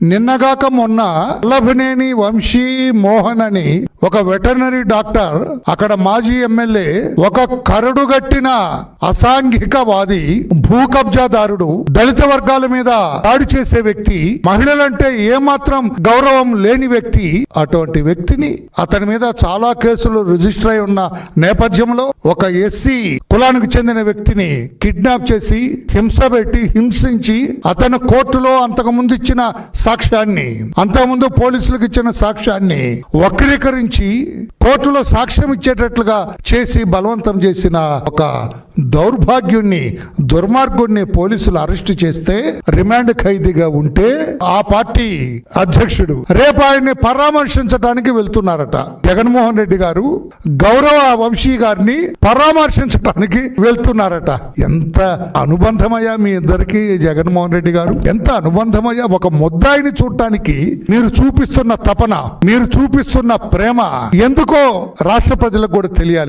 నిన్నగాక మొన్న వల్లభనేని వంశీ మోహన్ అని ఒక వెటర్నరీ డాక్టర్, అక్కడ మాజీ ఎమ్మెల్యే, ఒక కరడుగట్టిన అసాంఘికవాది, భూ కబ్జాదారుడు, దళిత వర్గాల మీద దాడి చేసే వ్యక్తి, మహిళలంటే ఏమాత్రం గౌరవం లేని వ్యక్తి, అటువంటి వ్యక్తిని అతని మీద చాలా కేసులు రిజిస్టర్ అయి ఉన్న నేపథ్యంలో ఒక ఎస్సీ కులానికి చెందిన వ్యక్తిని కిడ్నాప్ చేసి హింసించి అతను కోర్టులో అంతకుముందు ఇచ్చిన సాక్ష్యాన్ని, అంతకుముందు పోలీసులకు ఇచ్చిన సాక్ష్యాన్ని వక్రీకరించి కోర్టులో సాక్ష్యం ఇచ్చేటట్లుగా చేసి బలవంతం చేసిన ఒక దౌర్భాగ్యుణ్ణి, దుర్మార్గుణ్ణి పోలీసులు అరెస్టు చేస్తే రిమాండ్ ఖైదీగా ఉంటే ఆ పార్టీ అధ్యక్షుడు రేపు ఆయన్ని పరామర్శించడానికి వెళ్తున్నారట. జగన్మోహన్ రెడ్డి గారు గౌరవ వంశీ గారిని పరామర్శించడానికి వెళ్తున్నారట. ఎంత అనుబంధమయ్యా మీ ఇద్దరికి జగన్మోహన్ రెడ్డి గారు, ఎంత అనుబంధమయ్యా. ఒక ముద్దాయిని చూడటానికి మీరు చూపిస్తున్న తపన, మీరు చూపిస్తున్న ప్రేమ ఎందుకో రాష్ట్ర ప్రజలకు కూడా తెలియాలి.